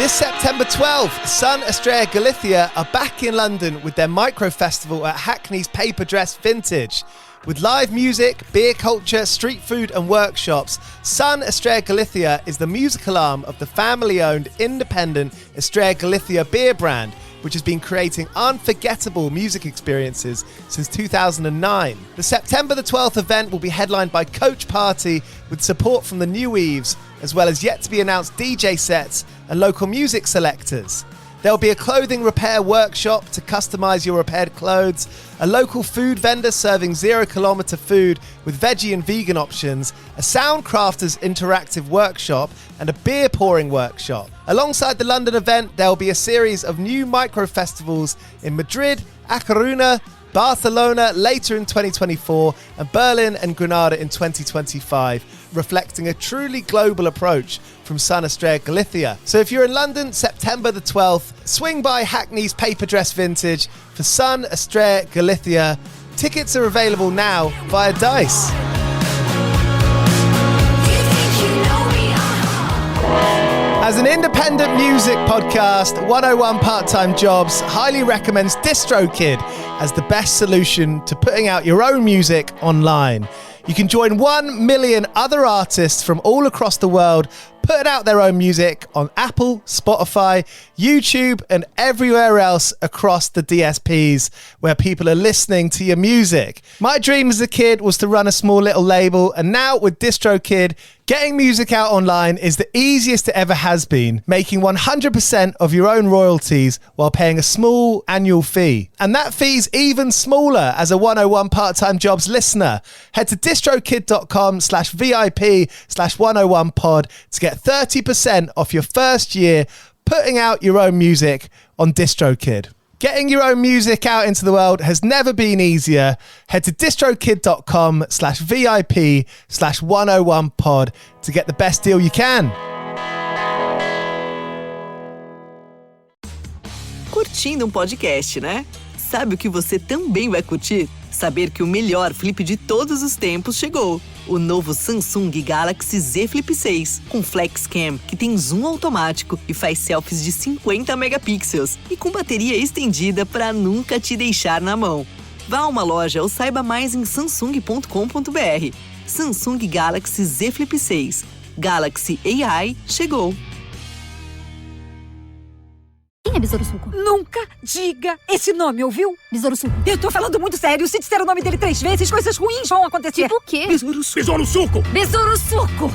This September 12th, SON Estrella Galicia are back in London with their micro festival at Hackney's Paper Dress Vintage. With live music, beer culture, street food and workshops, SON Estrella Galicia is the musical arm of the family-owned independent Estrella Galicia beer brand, which has been creating unforgettable music experiences since 2009. The September the 12th event will be headlined by Coach Party with support from the New Eves, as well as yet-to-be-announced DJ sets and local music selectors. There'll be a clothing repair workshop to customise your repaired clothes, a local food vendor serving 0 kilometre food with veggie and vegan options, a Soundcrafters interactive workshop, and a beer pouring workshop. Alongside the London event, there'll be a series of new micro-festivals in Madrid, A Coruña, Barcelona later in 2024, and Berlin and Granada in 2025, reflecting a truly global approach from SON Estrella Galicia. So if you're in London, September the 12th, swing by Hackney's Paper Dress Vintage for SON Estrella Galicia. Tickets are available now via Dice. As an independent music podcast, 101 Part-Time Jobs highly recommends DistroKid as the best solution to putting out your own music online. You can join 1 million other artists from all across the world putting out their own music on Apple, Spotify, YouTube, and everywhere else across the DSPs where people are listening to your music. My dream as a kid was to run a small little label, and now with DistroKid, getting music out online is the easiest it ever has been, making 100% of your own royalties while paying a small annual fee. And that fee's even smaller as a 101 Part-Time Jobs listener. Head to distrokid.com/VIP/101pod to get 30% off your first year putting out your own music on DistroKid. Getting your own music out into the world has never been easier. Head to distrokid.com/VIP/101pod to get the best deal you can. Curtindo podcast, né? Sabe o que você também vai curtir? Saber que o melhor flip de todos os tempos chegou. O novo Samsung Galaxy Z Flip 6, com Flex Cam, que tem zoom automático e faz selfies de 50 megapixels e com bateria estendida para nunca te deixar na mão. Vá a uma loja ou saiba mais em samsung.com.br. Samsung Galaxy Z Flip 6. Galaxy AI chegou. Quem é Besouro Suco? Nunca diga esse nome, ouviu? Besouro Suco. Eu tô falando muito sério. Se disser o nome dele 3 vezes, coisas ruins vão acontecer. Tipo o quê? Besouro Suco. Besouro Suco! Besouro Suco!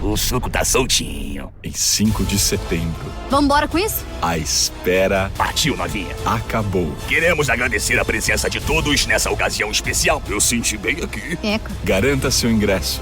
O suco tá soltinho. Em 5 de setembro, Vambora com isso? a espera Partiu, novinha. acabou. Queremos agradecer a presença de todos nessa ocasião especial. Eu senti bem aqui. Eca. Garanta seu ingresso.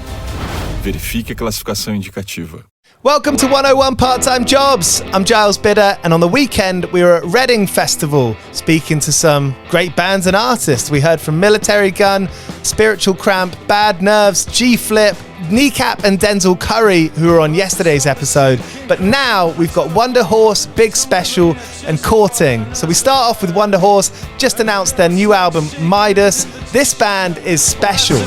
Verifique a classificação indicativa. Welcome to 101 Part-Time Jobs. I'm Giles Bidder, and on the weekend we were at Reading Festival speaking to some great bands and artists. We heard from Military Gun, Spiritual Cramp, Bad Nerves, G-Flip, Kneecap and Denzel Curry, who were on yesterday's episode. But now we've got Wunderhorse, Big Special and Courting. So we start off with Wunderhorse, just announced their new album, Midas. This band is special.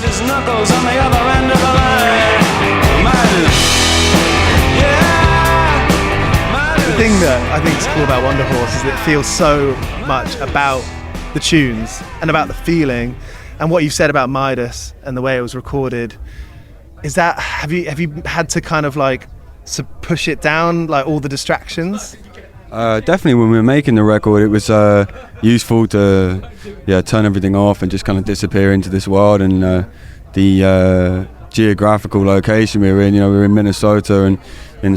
The thing that I think is cool about Wunderhorse is that it feels so much about the tunes and about the feeling, and what you've said about Midas and the way it was recorded. Is that have you had to kind of like push it down, like all the distractions? Definitely, when we were making the record, it was useful to turn everything off and just kind of disappear into this world. And the geographical location we were in, we were in Minnesota and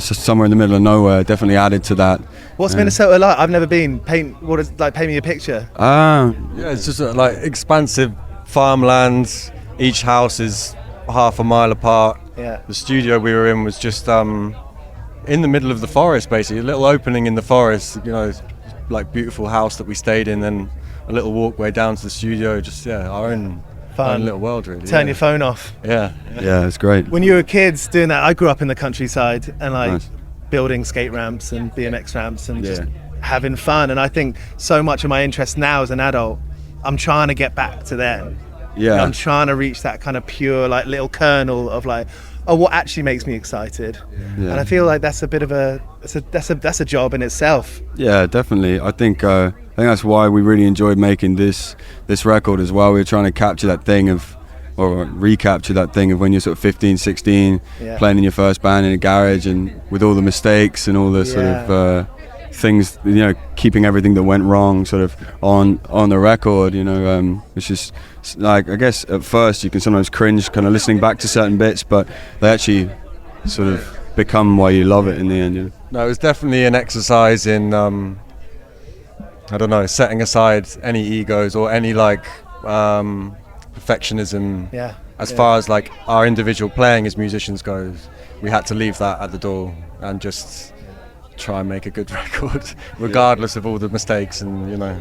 somewhere in the middle of nowhere, definitely added to that. What's Minnesota like? I've never been. Paint me a picture. It's just like expansive farmlands. Each house is half a mile apart. Yeah. The studio we were in was just in the middle of the forest, basically, a little opening in the forest, like beautiful house that we stayed in, then a little walkway down to the studio, just our own fun little world, really. Turn your phone off. Yeah, it's great. When you were kids doing that, I grew up in the countryside and Nice. building skate ramps and BMX ramps and just having fun. And I think so much of my interest now as an adult, I'm trying to get back to then. Yeah. I'm trying to reach that kind of pure, like little kernel of like, are what actually makes me excited. Yeah. And I feel like that's a bit of that's a job in itself. Yeah, definitely. I think that's why we really enjoyed making this record as well. We were trying to capture that thing of, or recapture that thing of when you're sort of 15, 16, playing in your first band in a garage, and with all the mistakes and all the sort of things, you know, keeping everything that went wrong sort of on the record, you know, which is like, I guess at first you can sometimes cringe kind of listening back to certain bits, but they actually sort of become why you love it in the end, you know? No, it was definitely an exercise in I don't know, setting aside any egos or any like perfectionism. As far as like our individual playing as musicians goes, we had to leave that at the door and just try and make a good record, regardless of all the mistakes, and you know,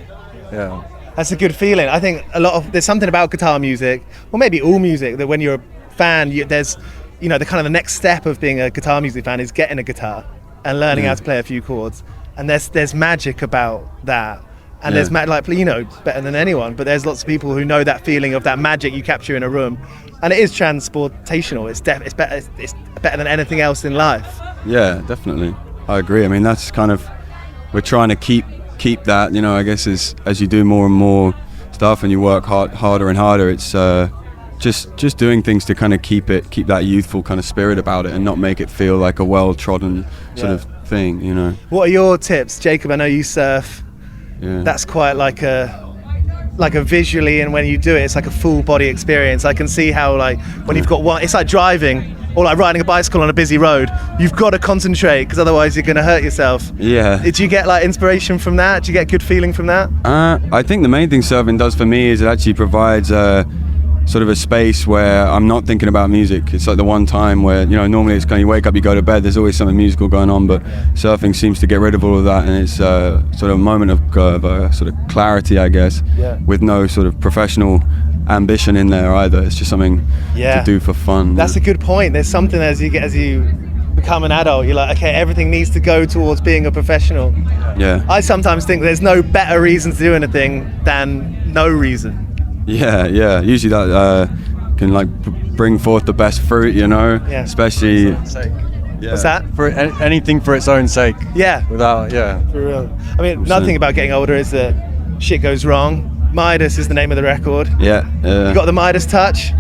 That's a good feeling. I think there's something about guitar music, or maybe all music, that when you're a fan, there's, you know, the next step of being a guitar music fan is getting a guitar and learning how to play a few chords. And there's magic about that. And there's like, you know, better than anyone, but there's lots of people who know that feeling of that magic you capture in a room, and it is transportational. It's better than anything else in life. Yeah, definitely. I agree. I mean, that's kind of, we're trying to keep that, you know, I guess as you do more and more stuff and you work harder and harder, it's just doing things to kind of keep that youthful kind of spirit about it and not make it feel like a well-trodden sort of thing, you know. What are your tips, Jacob? I know you surf. Yeah. That's quite like a visually, and when you do it, it's like a full body experience. I can see how, like, when you've got one, it's like driving or like riding a bicycle on a busy road. You've got to concentrate, because otherwise you're going to hurt yourself. Yeah. Did you get like inspiration from that? Did you get good feeling from that? I think the main thing surfing does for me is it actually provides sort of a space where I'm not thinking about music. It's like the one time where, you know, normally it's kind of you wake up, you go to bed, there's always something musical going on, but surfing seems to get rid of all of that, and it's sort of a moment of sort of clarity, I guess, with no sort of professional ambition in there either. It's just something to do for fun. That's a good point. There's something as you become an adult, you're like, okay, everything needs to go towards being a professional. Yeah. I sometimes think there's no better reason to do anything than no reason. Yeah. Usually that can like bring forth the best fruit, you know. Yeah. Especially. What's that? For anything for its own sake. Yeah. Without, For real. I mean, another thing about getting older is that shit goes wrong. Midas is the name of the record. Yeah. You got the Midas touch?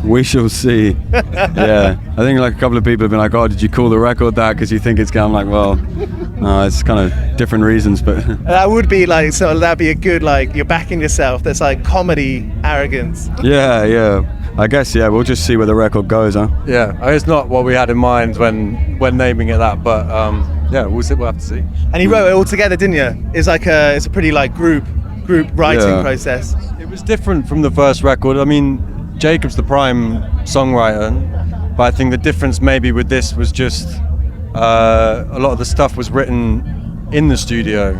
We shall see. Yeah. I think like a couple of people have been like, oh, did you call the record that because you think it's kind of like, well, no, it's kind of different reasons, but that would be like, so that'd be a good, like, you're backing yourself. That's like comedy arrogance. Yeah. I guess, we'll just see where the record goes, huh? Yeah, it's not what we had in mind when naming it that, but we'll have to see. And you wrote it all together, didn't you? It's like it's a pretty like group writing process. It was different from the first record. I mean, Jacob's the prime songwriter, but I think the difference maybe with this was just a lot of the stuff was written in the studio.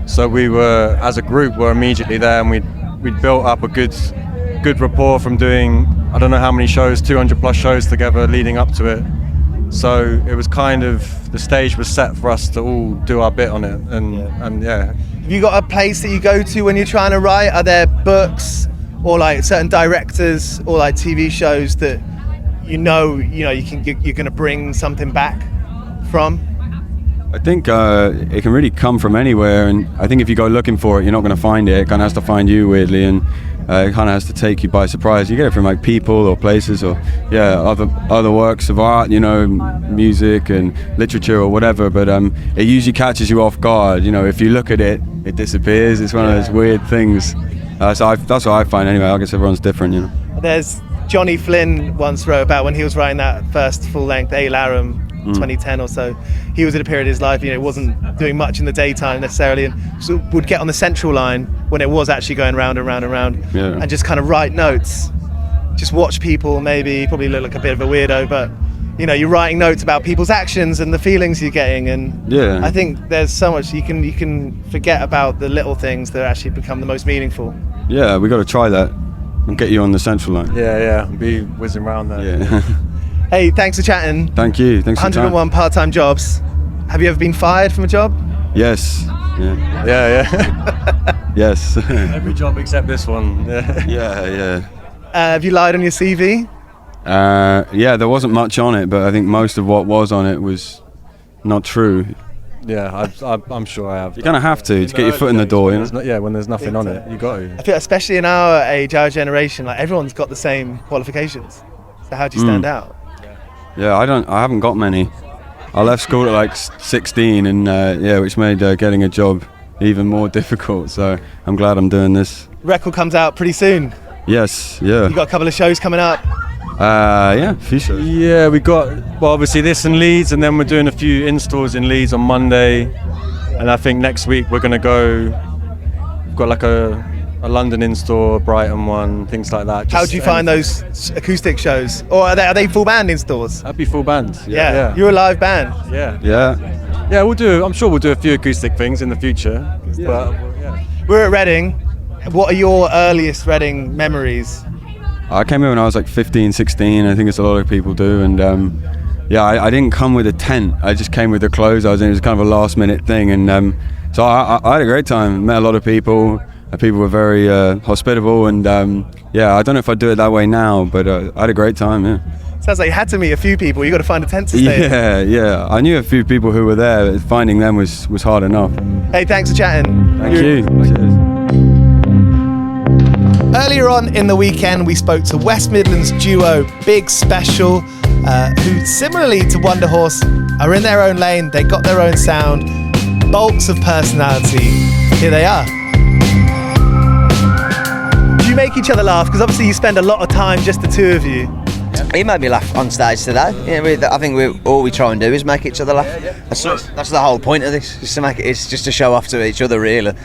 So we were, as a group, were immediately there, and we'd built up a good rapport from doing, I don't know how many shows, 200 plus shows together leading up to it. So it was kind of, the stage was set for us to all do our bit on it, and yeah. Have you got a place that you go to when you're trying to write? Are there books or like certain directors or like TV shows that you're going to bring something back from? I think it can really come from anywhere, and I think if you go looking for it, you're not going to find it. It kind of has to find you, weirdly, and it kind of has to take you by surprise. You get it from like people or places or other works of art, you know, music and literature or whatever, but it usually catches you off guard. You know, if you look at it, it disappears. It's one of those weird things. So that's what I find anyway. I guess everyone's different, you know. There's Johnny Flynn once wrote about when he was writing that first full-length A. Larum, 2010 or so. He was at a period of his life, you know, wasn't doing much in the daytime necessarily, and so would get on the central line when it was actually going round and round and round, and just kind of write notes. Just watch people, maybe probably look like a bit of a weirdo, but you know, you're writing notes about people's actions and the feelings you're getting, and I think there's so much you can forget about the little things that actually become the most meaningful. Yeah, we got to try that and get you on the central line. Yeah, be whizzing around there. Yeah. Hey, thanks for chatting. Thank you. Thanks for 101 part-time jobs. Have you ever been fired from a job? Yes. Yeah. Yes. Every job except this one. Yeah. Have you lied on your CV? Yeah, there wasn't much on it, but I think most of what was on it was not true. Yeah, I'm sure I have. You're gonna have to get your foot in the door. You know? When there's nothing on it, you got to. I feel especially in our age, our generation, like everyone's got the same qualifications. So how do you stand out? Yeah, I haven't got many. I left school at like 16, and which made getting a job even more difficult. So I'm glad I'm doing this. Record comes out pretty soon. Yes, yeah. You got a couple of shows coming up. Yeah, a few shows. Yeah, we got, well, obviously this in Leeds, and then we're doing a few in-stores in Leeds on Monday, and I think next week we're going to go, we've got like a London in-store, Brighton one, things like that. How do you find those acoustic shows? Or are they full band in-stores? That'd be full band. Yeah. You're a live band. Yeah, I'm sure we'll do a few acoustic things in the future. But, yeah. We're at Reading. What are your earliest Reading memories? I came here when I was like 15, 16. I think it's a lot of people do, and I didn't come with a tent. I just came with the clothes I was in. It was kind of a last minute thing, and so I had a great time. Met a lot of people. People were very hospitable, and I don't know if I'd do it that way now, but I had a great time. Yeah. Sounds like you had to meet a few people. You got to find a tent to stay in. Yeah. I knew a few people who were there. Finding them was hard enough. Hey, thanks for chatting. Thank you. Cheers. Earlier on in the weekend, we spoke to West Midlands duo Big Special, who similarly to Wunderhorse are in their own lane. They got their own sound, bolts of personality. Here they are. Do you make each other laugh? Because obviously you spend a lot of time just the two of you. He made me laugh on stage today. Yeah, I think all we try and do is make each other laugh. That's the whole point of this. Is to make it's just to show off to each other, really.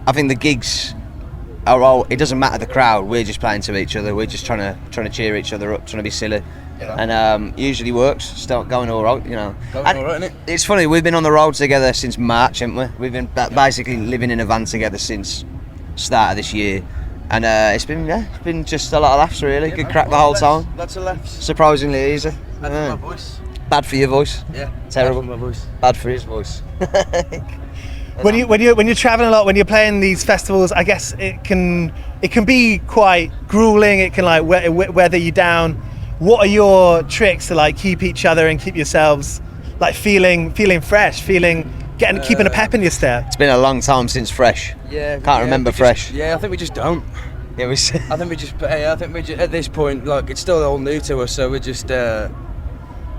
I think the gigs are all. It doesn't matter the crowd. We're just playing to each other. We're just trying to cheer each other up, trying to be silly, and usually works. Start going all right, Going all right, isn't it? It's funny. We've been on the road together since March, haven't we? We've been basically living in a van together since start of this year. And it's been just a lot of laughs, really. Good crack the whole time. Lots of laughs. Surprisingly easy. Bad for my voice. Bad for your voice. Yeah. Terrible. Bad for my voice. Bad for his voice. When you're traveling a lot, when you're playing these festivals, I guess it can be quite grueling. It can like weather you down. What are your tricks to like keep each other and keep yourselves like feeling fresh, keeping a pep in your step? It's been a long time since Fresh. Can't remember Fresh. I think we just don't. It was. I think we just at this point, like, it's still all new to us, so we're just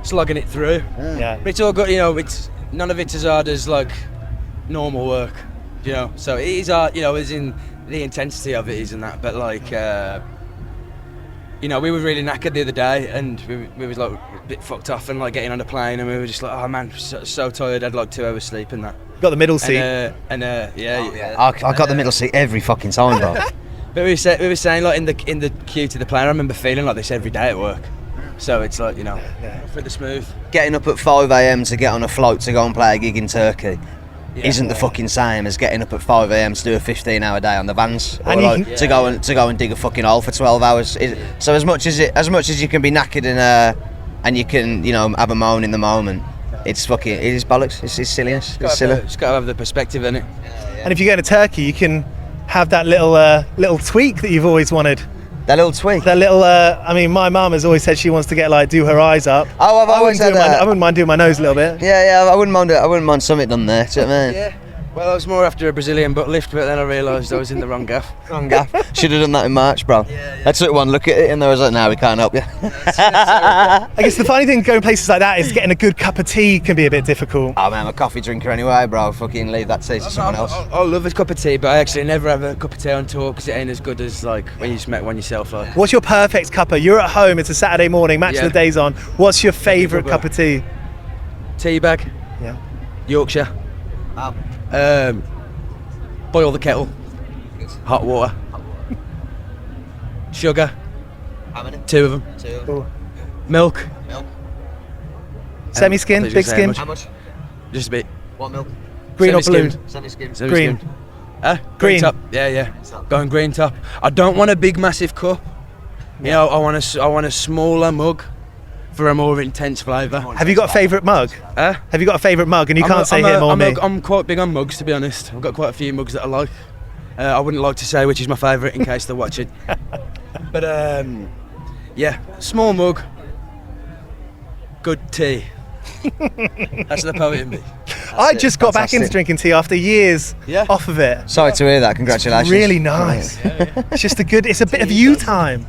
slugging it through. Yeah. But it's all good, it's none of it's as hard as like normal work, So it is hard, as in the intensity of it isn't that, but like, we were really knackered the other day, and we was like a bit fucked off and like getting on a plane, and we were just like, oh man, so tired. I had like 2 hours sleep and that. Got the middle seat. I got the middle seat every fucking time, bro. But we were saying like in the queue to the plane, I remember feeling like this every day at work. So it's like, for the smooth. Getting up at 5 a.m. to get on a float to go and play a gig in Turkey isn't the fucking same as getting up at 5 a.m. to do a 15-hour day on the vans, or like, to go and dig a fucking hole for 12 hours. So as much as you can be knackered and you can have a moan in the moment, it is bollocks. It's silliness. It's silly. It's got to have the perspective in it. And if you go to Turkey, you can have that little tweak that you've always wanted. That little tweak. That little. My mum has always said she wants to get do her eyes up. Oh, I've always said that. I wouldn't mind doing my nose a little bit. Yeah. I wouldn't mind something done there. Do you know what I mean? Yeah. Well, I was more after a Brazilian butt lift, but then I realised I was in the wrong gaff. Should have done that in March, bro. Yeah. I took one look at it and I was like, no, we can't help you. I guess the funny thing going places like that is getting a good cup of tea can be a bit difficult. Oh man, I'm a coffee drinker anyway, bro. Fucking leave that tea to someone else. I love a cup of tea, but I actually never have a cup of tea on tour because it ain't as good as like when you just make one yourself. Like. What's your perfect cuppa? You're at home, it's a Saturday morning, match of the day's on. What's your favourite cup of tea? Tea bag. Yeah. Yorkshire. Boil the kettle. Hot water. Sugar. How many? 2 of them. 2. Milk. Semi-skim, big skim. How much? Just a bit. What milk? Green or blue? Semi-skim. Green. Green top. Yeah. Going green top. I don't want a big massive cup. I want a smaller mug for a more intense flavour. Have you got a favourite mug? Have you got a favourite mug? And you can't say him or me. I'm quite big on mugs, to be honest. I've got quite a few mugs that I like. I wouldn't like to say which is my favourite in case they're watching. But yeah, small mug, good tea. That's the poet in me. I just got back into drinking tea after years off of it. Sorry to hear that. Congratulations. It's really nice. It's just it's a bit of you time.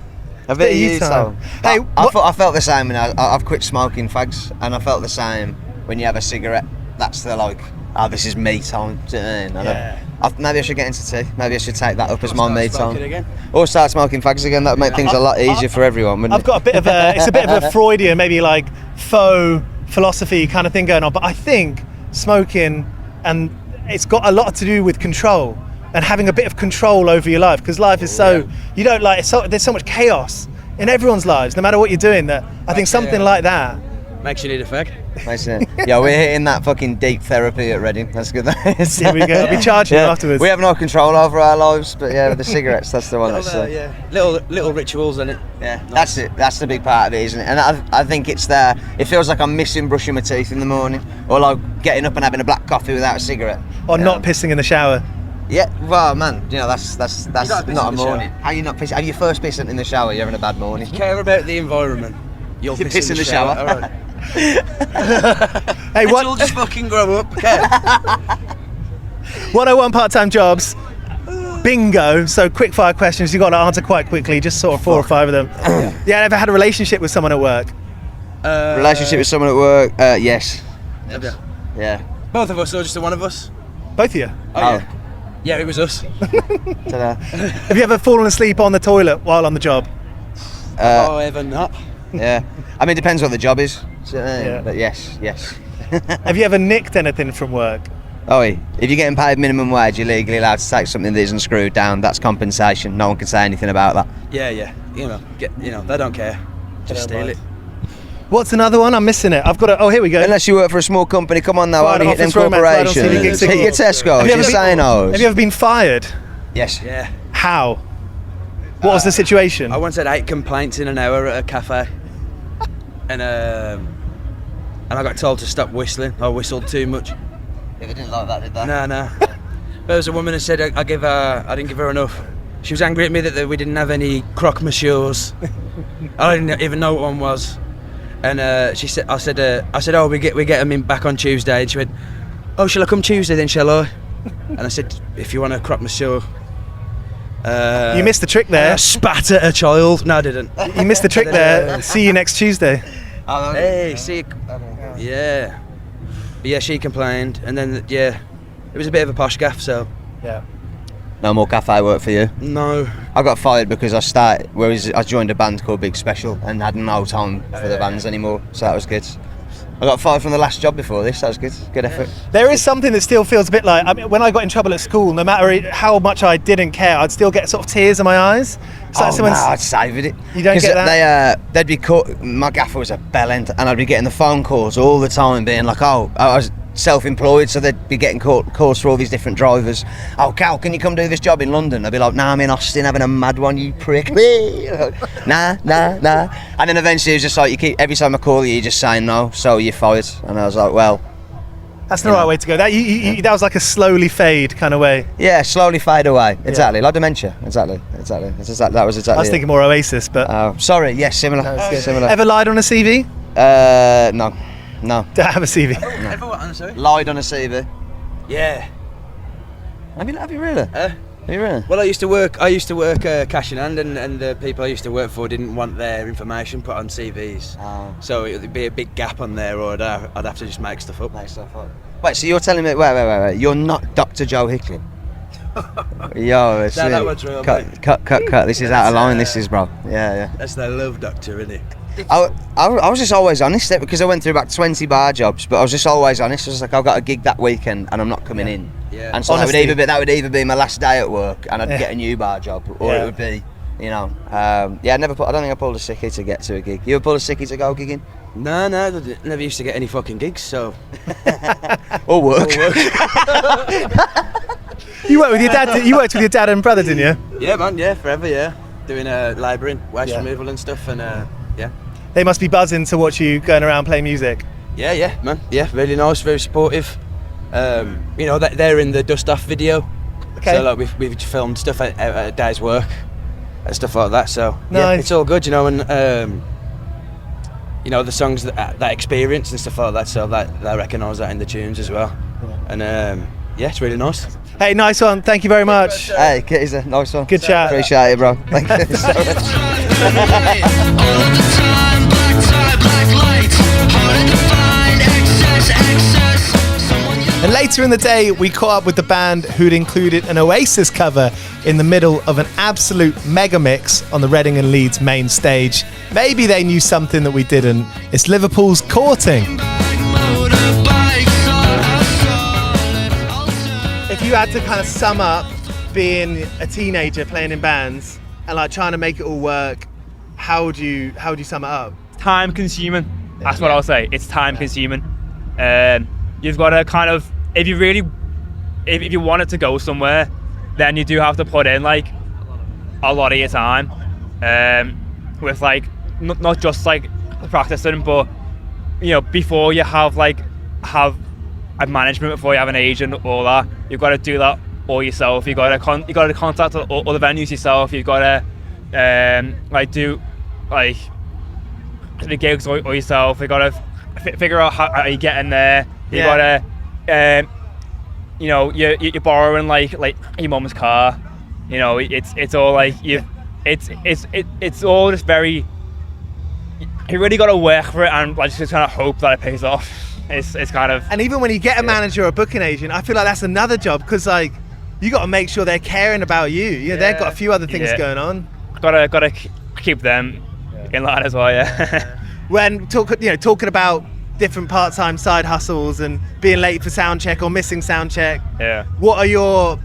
A bit of you time. Hey, I felt the same when I've quit smoking fags, and I felt the same when you have a cigarette. That's the like, oh, this is me time. Do you know what I mean? Maybe I should get into tea. Maybe I should take that up as my me time. Again. Or start smoking fags again. That would make things a lot easier for everyone, wouldn't I've got a bit of it's a bit of a Freudian, maybe like faux philosophy kind of thing going on. But I think smoking, and it's got a lot to do with control and having a bit of control over your life, because life is you don't like there's so much chaos in everyone's lives, no matter what you're doing, that I think something like that makes you need a fag. Yeah, we're hitting that fucking deep therapy at Reading. That's good. Here we go. I'll be charging you afterwards. We have no control over our lives, but yeah, with the cigarettes, that's the one. Little rituals in it. Yeah, nice. That's it. That's the big part of it, isn't it? And I think it's there. It feels like I'm missing brushing my teeth in the morning, or like getting up and having a black coffee without a cigarette, or not pissing in the shower. Yeah, well, man, you know that's not a morning. How you not pissing? Have you first pissing in the shower? You're having a bad morning. Care about the environment. You'll piss in the shower. All right. Hey, what? Let's all just fucking grow up. Okay. 101 part-time jobs. Bingo. So quick fire questions. You got to answer quite quickly. Just sort of 4 or 5 of them. Yeah. Ever had a relationship with someone at work? Relationship with someone at work? Yes. Yeah. Both of us, or just the one of us? Both of you. Oh. Yeah, it was us. Have you ever fallen asleep on the toilet while on the job? Ever not. Yeah. I mean, it depends what the job is. But yes. Have you ever nicked anything from work? Oh, if you're getting paid minimum wage, you're legally allowed to take something that isn't screwed down. That's compensation. No one can say anything about that. Yeah. You know, they don't care. Just steal it. What's another one? I'm missing it. I've got it. Oh, here we go. Unless you work for a small company, come on now. Only hit them corporations. Hit your Tesco's. Have you ever been fired? Yes. Yeah. How? What was the situation? I once had 8 complaints in an hour at a cafe, and I got told to stop whistling. I whistled too much. Yeah, they didn't like that, did they? No. There was a woman who said I didn't give her enough. She was angry at me that we didn't have any croque monsieurs. I didn't even know what one was. And she said, I said, oh, we get them in back on Tuesday. And she went, oh, shall I come Tuesday then, shall I? And I said, if you want a croque monsieur. You missed the trick there. Spat at a child. No, I didn't. You missed the trick there. See you next Tuesday. Hey, see you. Yeah. But yeah, she complained, and then it was a bit of a posh gaff, so. Yeah. No more cafe work for you? No. I got fired because I joined a band called Big Special and had no time for the bands anymore, so that was good. I got fired from the last job before this, that was good. Good effort. There is something that still feels a bit like, I mean, when I got in trouble at school, no matter how much I didn't care, I'd still get sort of tears in my eyes. No, I'd savoured it. You don't get that? They'd be my gaffer was a bellend, and I'd be getting the phone calls all the time being like, oh, I was self-employed, so they'd be getting calls for all these different drivers. Oh, Cal, can you come do this job in London? I'd be like, nah, I'm in Austin having a mad one, you prick. Nah. And then eventually it was just like, every time I call you, you're just saying no, so you're fired. And I was like, well, that's the right way to go. That that was like a slowly fade kind of way. Yeah, slowly fade away. Exactly, like dementia. Exactly. That was exactly. I was thinking more Oasis, but. Sorry. Yes, similar. Similar. Ever lied on a CV? No. Don't have a CV. No. Ever what, I'm sorry? Lied on a CV. Yeah. Have you really? Have you really? Well, I used to work cash in hand, and the people I used to work for didn't want their information put on CVs. Oh. So it would be a big gap on there, or I'd have to just make stuff up. Wait, so you're telling me? Wait. You're not Dr. Joe Hicklin? Yo, it's that was real. Cut. This is out of line. This is, bro. Yeah. That's the love doctor, isn't it? I was just always honest because I went through about 20 bar jobs, but I was just always honest. I was like, I've got a gig that weekend and I'm not coming in. Yeah. And so that would either be my last day at work and I'd get a new bar job, or it would be, I don't think I pulled a sickie to get to a gig. You ever pulled a sickie to go gigging? No, never used to get any fucking gigs, so. Or work. You worked with your dad. You worked with your dad and brother, didn't you? Yeah, man. Yeah, forever. Yeah, doing labouring, waste removal and stuff, and yeah. They must be buzzing to watch you going around playing music. Yeah, man. Yeah, really nice, very supportive. They're in the Dust Off video. Okay. So like we've filmed stuff at a day's work. and stuff like that. So yeah, Nice. it's all good, you know, and you know, the songs that experience and stuff like that. So that I recognise that in the tunes as well, and yeah, it's really nice. Hey, nice one. Thank you very much. Hey, Kitty's a nice one. Good chat. Appreciate it, bro. Thank you so much. And later in the day, we caught up with the band who'd included an Oasis cover in the middle of an absolute mega mix on the Reading and Leeds main stage. Maybe they knew something that we didn't. It's Liverpool's Courting. If you had to kind of sum up being a teenager playing in bands and like trying to make it all work, how would you sum it up? Time consuming. That's what I'll say. It's time consuming. You've got to kind of, if you want it to go somewhere, then you do have to put in like a lot of your time, with like not just like practicing, but you know, before you have a management, before you have an agent, all that, you've got to do that all yourself. You've got to contact all the venues yourself. You've got to do the gigs all yourself. You've got to figure out how you get in there. You gotta, you know, you're borrowing like your mum's car. You know, it's all like it's all just very. You really gotta work for it and like just kind of hope that it pays off. It's kind of. And even when you get a manager or a booking agent, I feel like that's another job because like you got to make sure they're caring about you. You know, they've got a few other things going on. Gotta keep them in line as well. Yeah. When talking about different part-time side hustles and being late for sound check or missing sound check. Yeah. What are your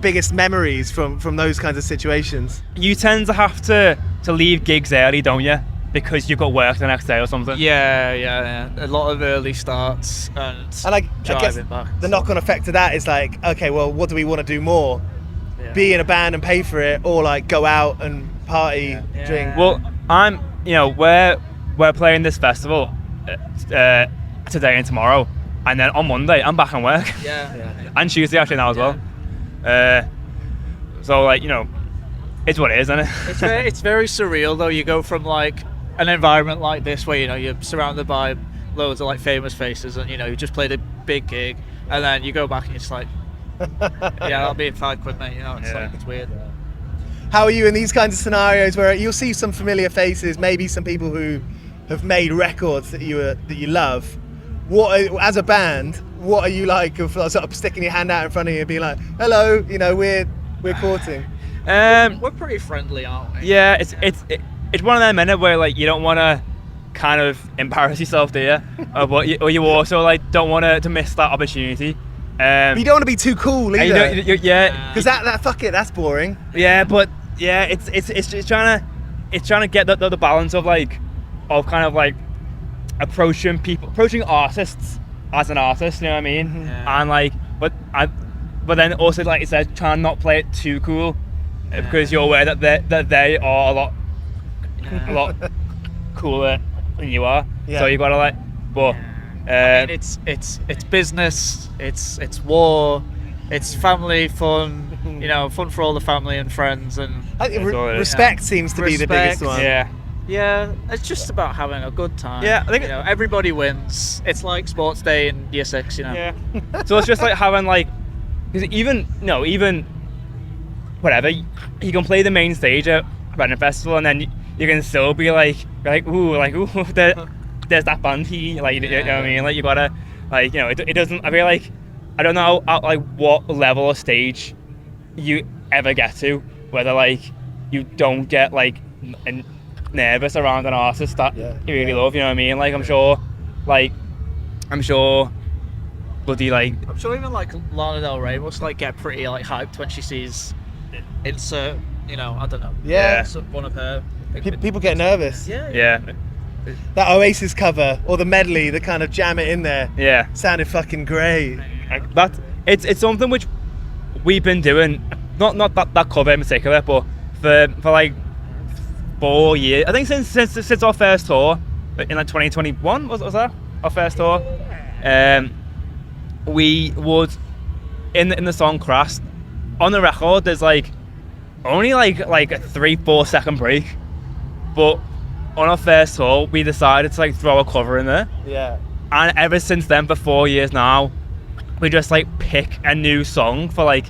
biggest memories from those kinds of situations? You tend to have to leave gigs early, don't you? Because you've got work the next day or something. Yeah. A lot of early starts and I guess back. The knock-on effect of that is like, okay, well, what do we want to do more? Yeah. Be in a band and pay for it, or like go out and party, drink? Well, we're playing this festival today and tomorrow, and then on Monday I'm back on work. And Tuesday actually now as well. So like, you know, it's what it is, isn't it? It's very surreal though. You go from like an environment like this where, you know, you're surrounded by loads of like famous faces and, you know, you just played a big gig, and then you go back and it's like, yeah, that'll be £5, mate. You know, it's like, it's weird. How are you in these kinds of scenarios where you'll see some familiar faces, maybe some people who have made records that you love? As a band, what are you like of sort of sticking your hand out in front of you and being like, hello, you know, we're Courting? We're pretty friendly, aren't we? Yeah, it's one of them minutes where like you don't want to kind of embarrass yourself, do you? Or you also like don't want to miss that opportunity. But you don't want to be too cool either. Because that fuck it, that's boring. Yeah, but yeah, it's trying to get the balance of kind of like approaching artists as an artist, you know what I mean? Mm-hmm. And like, but then also like you said, try and not play it too cool, because you're aware that they are a lot cooler than you are. So you gotta like, but. I mean, it's business, it's war, it's family fun, you know, fun for all the family and friends, and respect seems to be the biggest one. Yeah, it's just about having a good time. Yeah, I think you know, everybody wins. It's like sports day in year 6, you know. Yeah. So it's just like having like, because even whatever, you can play the main stage at Reading Festival, and then you can still be like ooh, there's that band here, like, you know what I mean? Like, you gotta, like, you know, it doesn't, I feel like, I don't know like what level or stage you ever get to, whether like you don't get like nervous around an artist that you really love, you know what I mean? Like, I'm sure bloody like, I'm sure even like Lana Del Rey must like get pretty like hyped when she sees insert, you know, I don't know. Yeah. One of her. People get nervous. Yeah. That Oasis cover or the medley, the kind of jam it in there. Yeah. Sounded fucking great. It's something which we've been doing, not that cover in particular, but for like 4 years. I think since our first tour in like 2021 was that our first tour. We would in the song Crash on the record. There's like only like a 3-4 second break, but on our first tour we decided to like throw a cover in there. Yeah. And ever since then, for 4 years now, we just like pick a new song for like,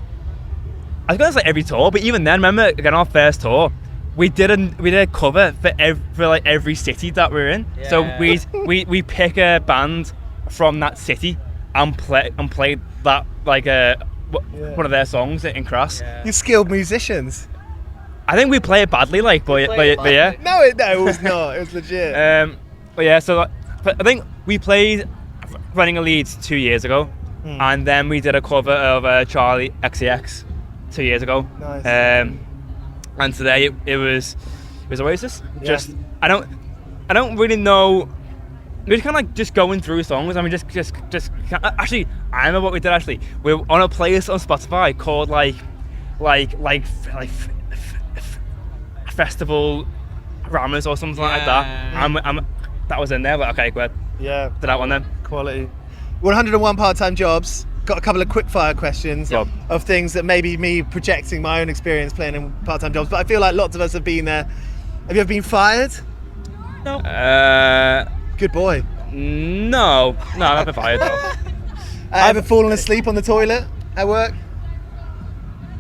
I was gonna say every tour, but even then, remember again our first tour, we did a cover for every city that we're in. Yeah. So we pick a band from that city and play that like one of their songs in class. Yeah. You're skilled musicians. I think we play it badly, but yeah. No, it was not. It was legit. But yeah, so I think we played Running a Leeds 2 years ago, and then we did a cover of Charlie XCX 2 years ago. Nice. And today it was Oasis. Yeah. Just I don't really know. We're just kind of like just going through songs. I mean, just actually, I remember what we did. Actually, we're on a playlist on Spotify called like Festival Rammers or something like that. And that was in there. But okay, good. Yeah. Did that one then. Quality. 101 part-time jobs. Got a couple of quick-fire questions of things that maybe me projecting my own experience playing in part-time jobs. But I feel like lots of us have been there. Have you ever been fired? No. Good boy. No, I've not been fired though. Ever fallen asleep on the toilet at work?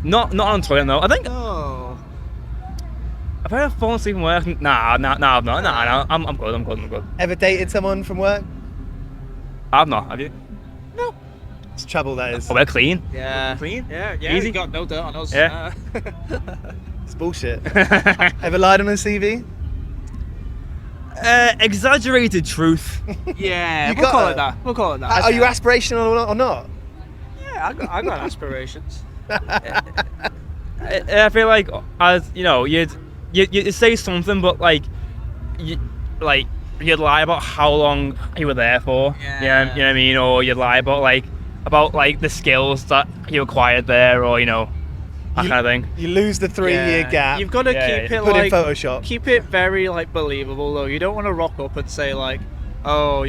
Not on the toilet, no. I think. Oh. Have I ever fallen asleep at work? Nah, I've not. Nah, I'm good. Ever dated someone from work? I've not. Have you? No. It's trouble, that is. Oh, we're clean. Yeah. Clean? Yeah. Easy. We got no dirt on us. Yeah. It's bullshit. Ever lied on a CV? Exaggerated truth. Yeah, we'll call it that. Are you aspirational or not? Yeah, I got aspirations. I feel like, as you know, you'd say something, but like you'd lie about how long you were there for. Yeah. You know what I mean? Or you'd lie about the skills that you acquired there, or that kind of thing. You lose the 3-year gap. You've got to keep it put in Photoshop. Keep it very believable though. You don't want to rock up and say like, oh,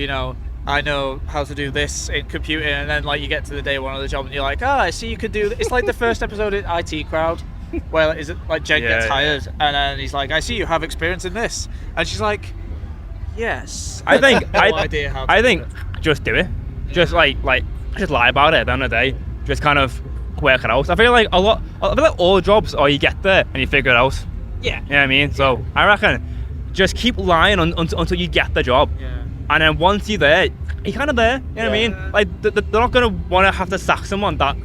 I know how to do this in computing, and then like you get to the day one of the job and you're like, I see you could do this. It's like the first episode in IT Crowd where is it like Jen gets hired and then he's like, I see you have experience in this, and she's like, yes. I think no idea how to I think just do it. Just like just lie about it at the end of the day. Just kind of work it out. I feel like all jobs, or you get there and you figure it out. Yeah. You know what I mean? So I reckon just keep lying until you get the job. Yeah. And then once you're there, you're kind of there. You know what I mean? Like they're not gonna want to have to sack someone that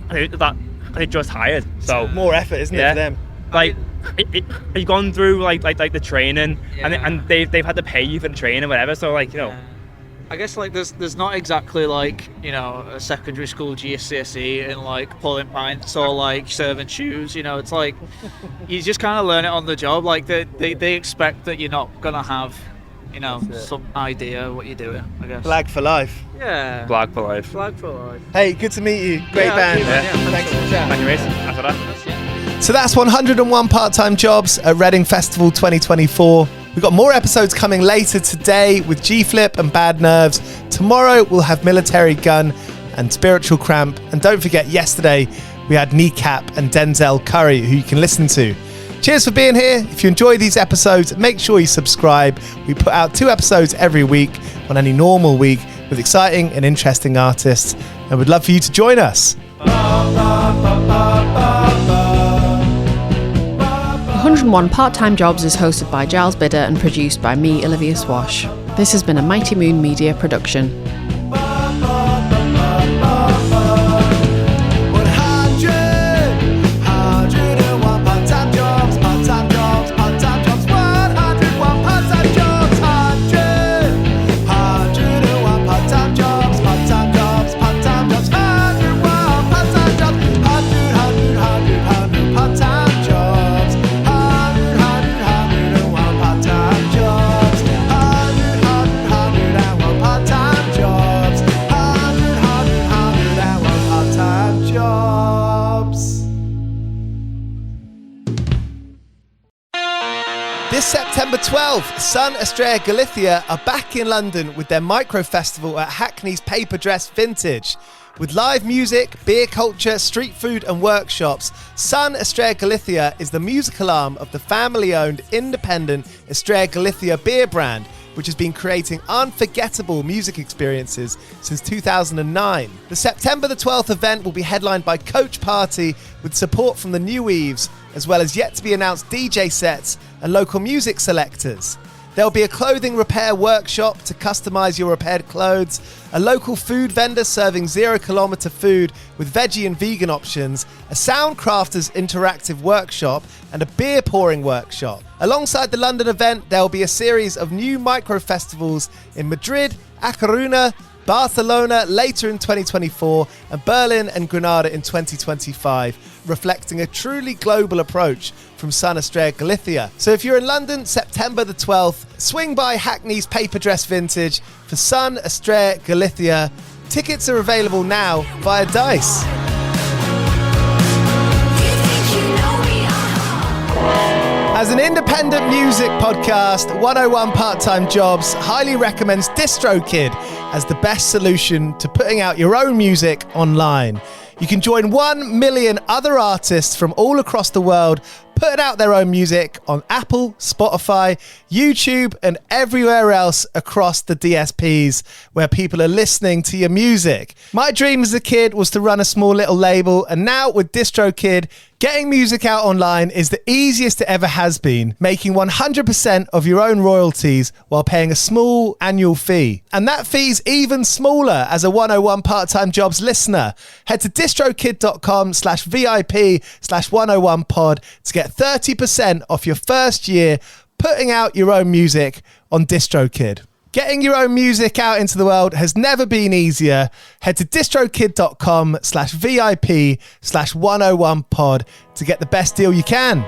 they just hired. So more effort, isn't it, for them? Like you've gone through like the training, and they've had to pay you for the training, whatever. So I guess like there's not exactly like a secondary school GCSE in like pulling pints or like serving shoes. It's like you just kind of learn it on the job. Like they expect that you're not gonna have some idea what you're doing. I guess. Flag for life. Yeah. Flag for life. Flag for life. Hey, good to meet you. Great band. Thanks for the chat. Thank you, mate. After that. So that's 101 part-time jobs at Reading Festival 2024. We've got more episodes coming later today with G-Flip and Bad Nerves. Tomorrow we'll have Military Gun and Spiritual Cramp. And don't forget, yesterday we had Kneecap and Denzel Curry, who you can listen to. Cheers for being here. If you enjoy these episodes, make sure you subscribe. We put out 2 episodes every week on any normal week with exciting and interesting artists. And we'd love for you to join us. 101 Part-Time Jobs is hosted by Giles Bidder and produced by me, Olivia Swash. This has been a Mighty Moon Media production. This September 12th, SON Estrella Galicia are back in London with their micro festival at Hackney's Paper Dress Vintage. With live music, beer culture, street food and workshops, SON Estrella Galicia is the musical arm of the family-owned independent Estrella Galicia beer brand, which has been creating unforgettable music experiences since 2009. The September the 12th event will be headlined by Coach Party with support from the New Weaves, as well as yet to be announced DJ sets and local music selectors. There will be a clothing repair workshop to customise your repaired clothes, a local food vendor serving 0 kilometre food with veggie and vegan options, a Soundcrafters interactive workshop, and a beer pouring workshop. Alongside the London event, there will be a series of new micro-festivals in Madrid, A Coruña, Barcelona later in 2024, and Berlin and Granada in 2025, reflecting a truly global approach from SON Estrella Galicia. So if you're in London, September the 12th, swing by Hackney's Paper Dress Vintage for SON Estrella Galicia. Tickets are available now via Dice. As an independent music podcast, 101 Part-Time Jobs highly recommends DistroKid as the best solution to putting out your own music online. You can join 1 million other artists from all across the world putting out their own music on Apple, Spotify, YouTube, and everywhere else across the DSPs where people are listening to your music. My dream as a kid was to run a small little label, and now with DistroKid, getting music out online is the easiest it ever has been, making 100% of your own royalties while paying a small annual fee. And that fee's even smaller as a 101 Part-Time Jobs listener. Head to distrokid.com/VIP/101pod to get 30% off your first year putting out your own music on DistroKid. Getting your own music out into the world has never been easier. Head to distrokid.com/VIP/101pod to get the best deal you can.